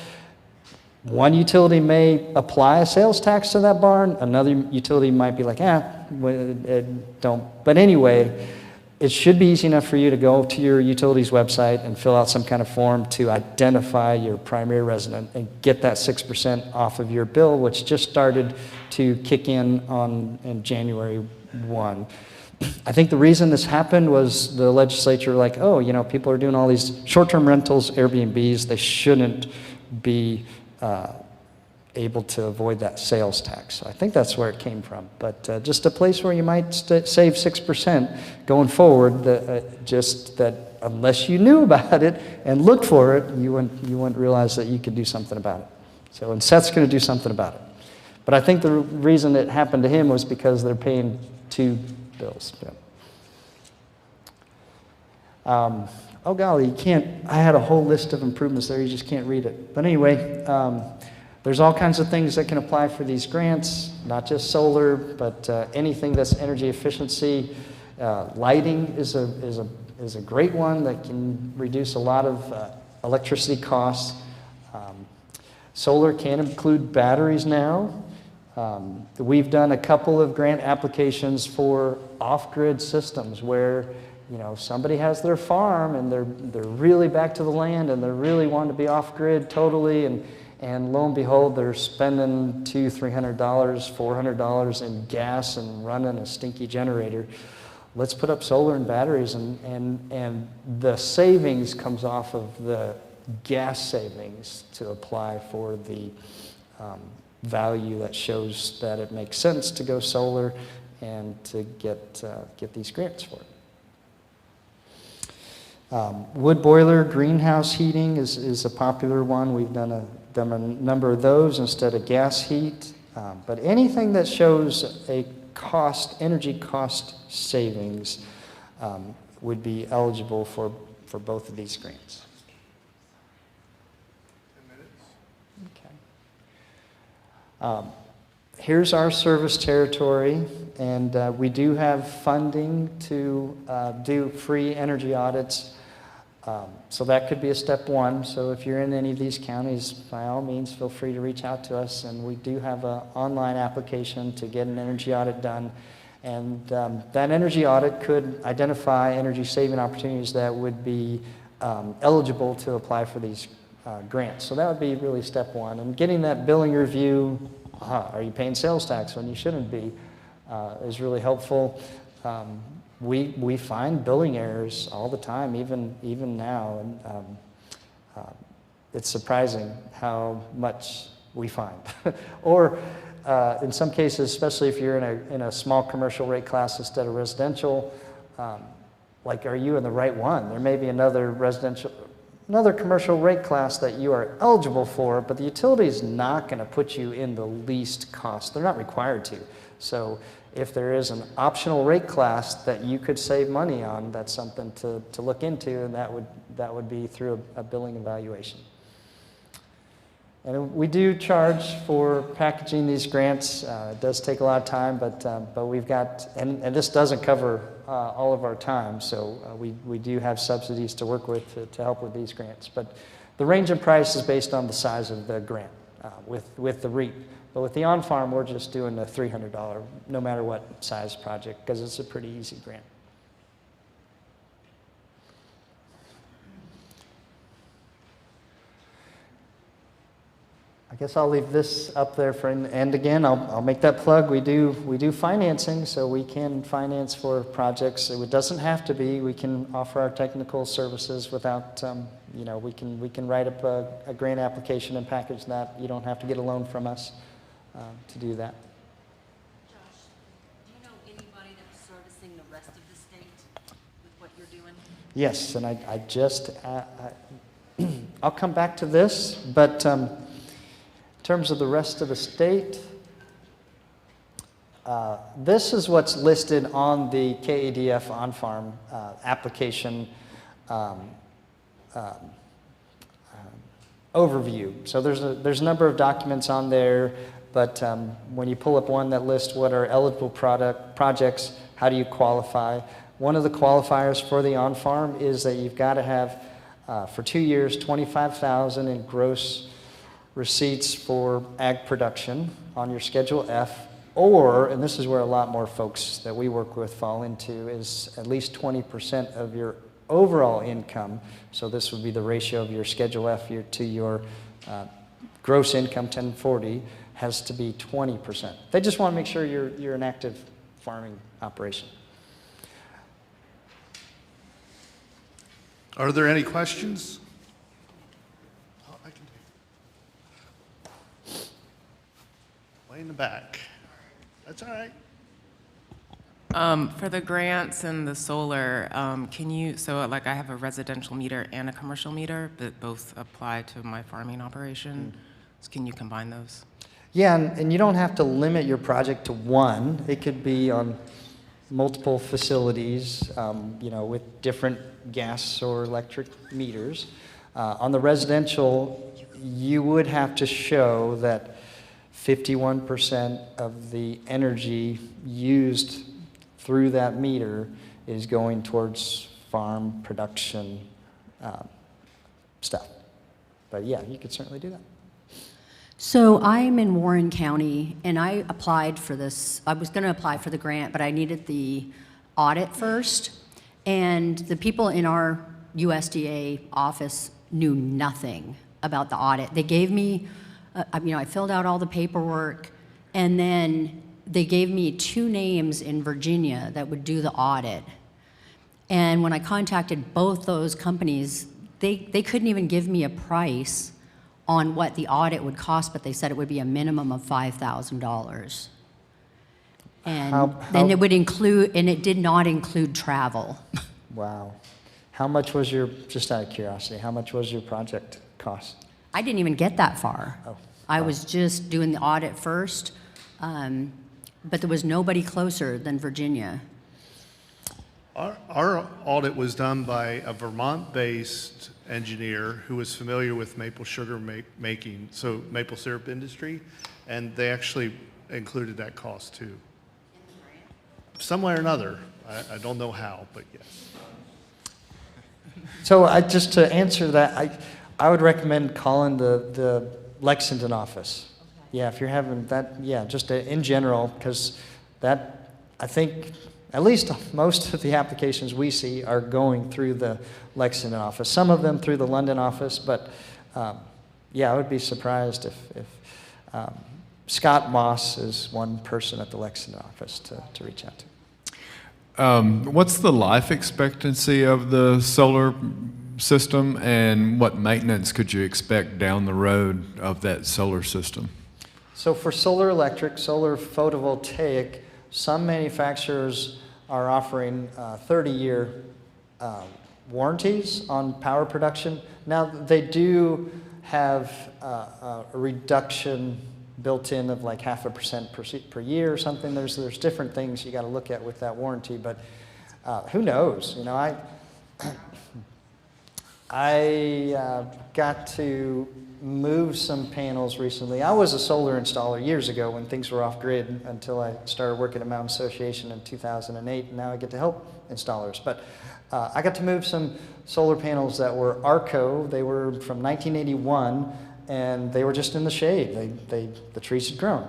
One utility may apply a sales tax to that barn. Another utility might be like, don't. But anyway, it should be easy enough for you to go to your utility's website and fill out some kind of form to identify your primary resident and get that 6% off of your bill, which just started to kick in January 1. I think the reason this happened was the legislature like, people are doing all these short-term rentals, Airbnbs, they shouldn't be able to avoid that sales tax. So I think that's where it came from. But just a place where you might save 6% going forward, just that unless you knew about it and looked for it, you wouldn't realize that you could do something about it. So, and Seth's going to do something about it. But I think the reason it happened to him was because they're paying two bills. Yeah. Oh golly, you can't, I had a whole list of improvements there, you just can't read it. But anyway, there's all kinds of things that can apply for these grants, not just solar, but anything that's energy efficiency. Lighting is a great one that can reduce a lot of electricity costs. Solar can include batteries now. We've done a couple of grant applications for off-grid systems where somebody has their farm and they're really back to the land and they're really wanting to be off-grid totally, and lo and behold, they're spending $200, $300, $400 in gas and running a stinky generator. Let's put up solar and batteries, and the savings comes off of the gas savings to apply for the value that shows that it makes sense to go solar and to get these grants for it. Wood boiler, greenhouse heating is a popular one. We've done a number of those instead of gas heat. But anything that shows a energy cost savings would be eligible for both of these grants. 10 minutes. Okay. Here's our service territory, and we do have funding to do free energy audits. So that could be a step one. So if you're in any of these counties, by all means, feel free to reach out to us. And we do have an online application to get an energy audit done. And that energy audit could identify energy saving opportunities that would be eligible to apply for these grants. So that would be really step one. And getting that billing review, are you paying sales tax when you shouldn't be, is really helpful. We find billing errors all the time, even now, and it's surprising how much we find. Or in some cases, especially if you're in a small commercial rate class instead of residential, like, are you in the right one? There may be another commercial rate class that you are eligible for, but the utility is not going to put you in the least cost. They're not required to. So if there is an optional rate class that you could save money on, that's something to look into, and that would be through a billing evaluation. And we do charge for packaging these grants. It does take a lot of time, but we've got, and this doesn't cover all of our time, so we do have subsidies to work with to help with these grants. But the range of price is based on the size of the grant with the REAP. But with the on-farm, we're just doing the $300, no matter what size project, because it's a pretty easy grant. I guess I'll leave this up there for, and again, I'll make that plug. We do financing, so we can finance for projects. It doesn't have to be. We can offer our technical services without, we can write up a grant application and package that. You don't have to get a loan from us to do that. Josh, do you know anybody that's servicing the rest of the state with what you're doing? Yes, and I just, I'll come back to this, but in terms of the rest of the state, this is what's listed on the KADF on-farm application overview. So there's a number of documents on there, but when you pull up one that lists what are eligible projects, how do you qualify? One of the qualifiers for the on-farm is that you've got to have, for 2 years, $25,000 in gross receipts for ag production on your Schedule F, or, and this is where a lot more folks that we work with fall into, is at least 20% of your overall income. So this would be the ratio of your Schedule F to your gross income, 1040, has to be 20%. They just want to make sure you're an active farming operation. Are there any questions? Oh, I can do it. Way in the back. That's all right. For the grants and the solar, can you, so like I have a residential meter and a commercial meter that both apply to my farming operation. So can you combine those? Yeah, and you don't have to limit your project to one. It could be on multiple facilities, with different gas or electric meters. On the residential, you would have to show that 51% of the energy used through that meter is going towards farm production stuff. But yeah, you could certainly do that. So I'm in Warren County, and I applied for this. I was going to apply for the grant, but I needed the audit first. And the people in our USDA office knew nothing about the audit. They gave me, I filled out all the paperwork, and then they gave me 2 names in Virginia that would do the audit. And when I contacted both those companies, they couldn't even give me a price on what the audit would cost, but they said it would be a minimum of $5,000. And then it would include, and it did not include travel. Wow. How much was just out of curiosity, how much was your project cost? I didn't even get that far. Oh. I was just doing the audit first, but there was nobody closer than Virginia. Our audit was done by a Vermont-based engineer who was familiar with maple sugar making, so maple syrup industry, and they actually included that cost too. Some way or another. I don't know how, but yes. So just to answer that, I would recommend calling the Lexington office. Yeah, if you're having that, yeah, just in general, because that, I think, at least most of the applications we see are going through the Lexington office. Some of them through the London office, but yeah, I would be surprised if Scott Moss is one person at the Lexington office to reach out to. What's the life expectancy of the solar system, and what maintenance could you expect down the road of that solar system? So for solar electric, solar photovoltaic, some manufacturers are offering 30-year warranties on power production. Now, they do have a reduction built in of like 0.5% per year or something. There's different things you got to look at with that warranty, but who knows? You know, I got to move some panels recently. I was a solar installer years ago when things were off grid until I started working at Mountain Association in 2008, and now I get to help installers. But I got to move some solar panels that were Arco. They were from 1981, and they were just in the shade. The trees had grown.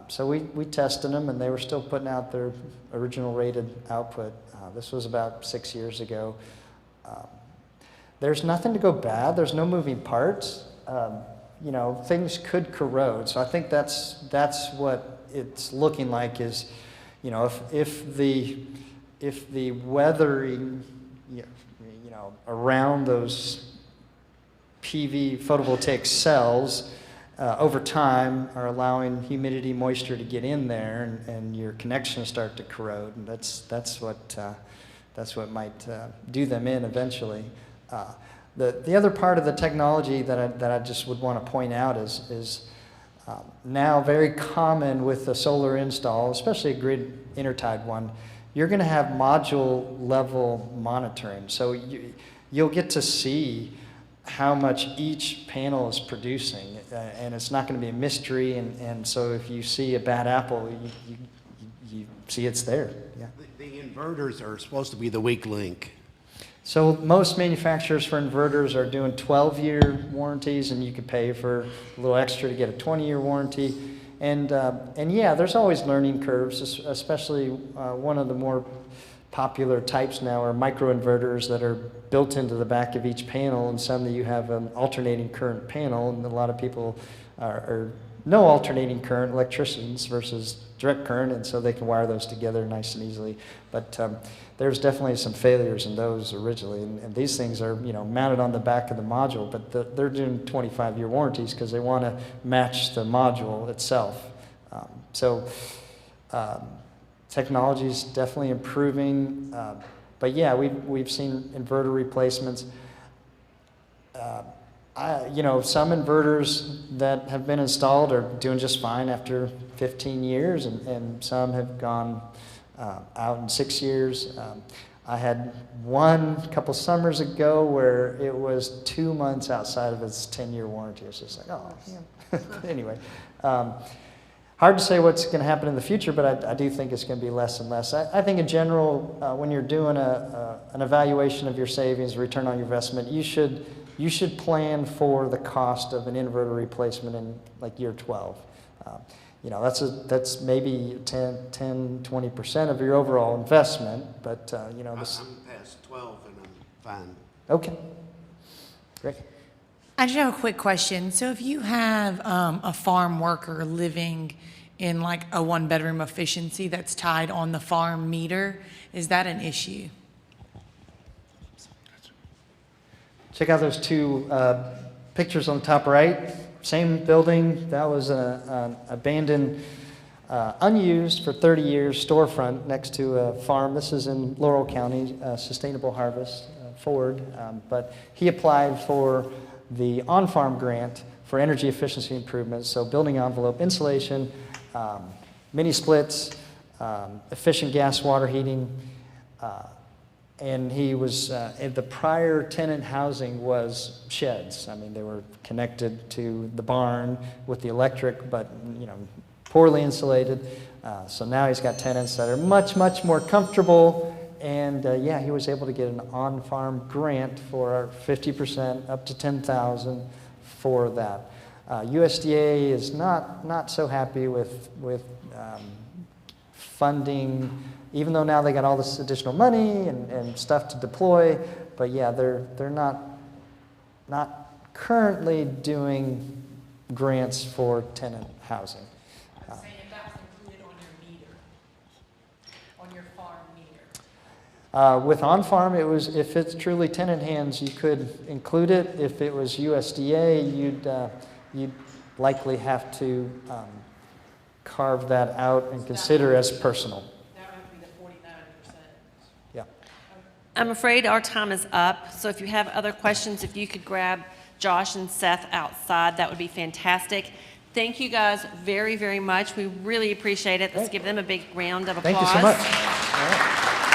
So we tested them, and they were still putting out their original rated output. This was about 6 years ago. There's nothing to go bad. There's no moving parts. You know, things could corrode. So I think that's what it's looking like is, you know, if the weathering, you know, around those PV photovoltaic cells over time are allowing humidity, moisture to get in there, and your connections start to corrode, and that's what might do them in eventually. The other part of the technology that I just would want to point out is now very common with the solar install, especially a grid intertied one. You're going to have module level monitoring, so you'll get to see how much each panel is producing, and it's not going to be a mystery. And so if you see a bad apple, you see it's there. Yeah. The inverters are supposed to be the weak link. So most manufacturers for inverters are doing 12-year warranties, and you could pay for a little extra to get a 20-year warranty. And yeah, there's always learning curves, especially one of the more popular types now are microinverters that are built into the back of each panel, and some that you have an alternating current panel, and a lot of people are no alternating current electricians versus direct current, and so they can wire those together nice and easily. But there's definitely some failures in those originally, and these things are, you know, mounted on the back of the module, but they're doing 25-year warranties because they want to match the module itself. Technology is definitely improving, but yeah, we've seen inverter replacements. You know, some inverters that have been installed are doing just fine after 15 years, and some have gone out in 6 years. I had one a couple summers ago where it was 2 months outside of its 10-year warranty. It's just like, oh, yeah. Anyway, hard to say what's going to happen in the future, but I do think it's going to be less and less. I think in general, when you're doing an evaluation of your savings, return on your investment, you should plan for the cost of an inverter replacement in like year 12. You know, that's maybe 10-20% of your overall investment, but you know, this. I'm past 12 and I'm fine. Okay, great. I just have a quick question. So if you have a farm worker living in like a one-bedroom efficiency that's tied on the farm meter, is that an issue? Check out those two pictures on the top right. Same building. That was an abandoned, unused for 30 years storefront next to a farm. This is in Laurel County, Sustainable Harvest, Ford. But he applied for the on-farm grant for energy efficiency improvements, so building envelope insulation, mini splits, efficient gas water heating, and he was, the prior tenant housing was sheds. I mean, they were connected to the barn with the electric, but, you know, poorly insulated. So now he's got tenants that are much, much more comfortable And yeah, he was able to get an on-farm grant for 50% up to $10,000 for that. USDA is not so happy with funding, even though now they got all this additional money and stuff to deploy. But yeah, they're not currently doing grants for tenant housing. I'm saying if that was included on your meter, on your farm meter. With on-farm, it was, if it's truly tenant hands, you could include it. If it was USDA, you'd likely have to carve that out and consider as personal. That would be the 49%. Yeah. I'm afraid our time is up, so if you have other questions, if you could grab Josh and Seth outside, that would be fantastic. Thank you guys very, very much. We really appreciate it. Let's give them a big round of applause. Thank you so much. All right.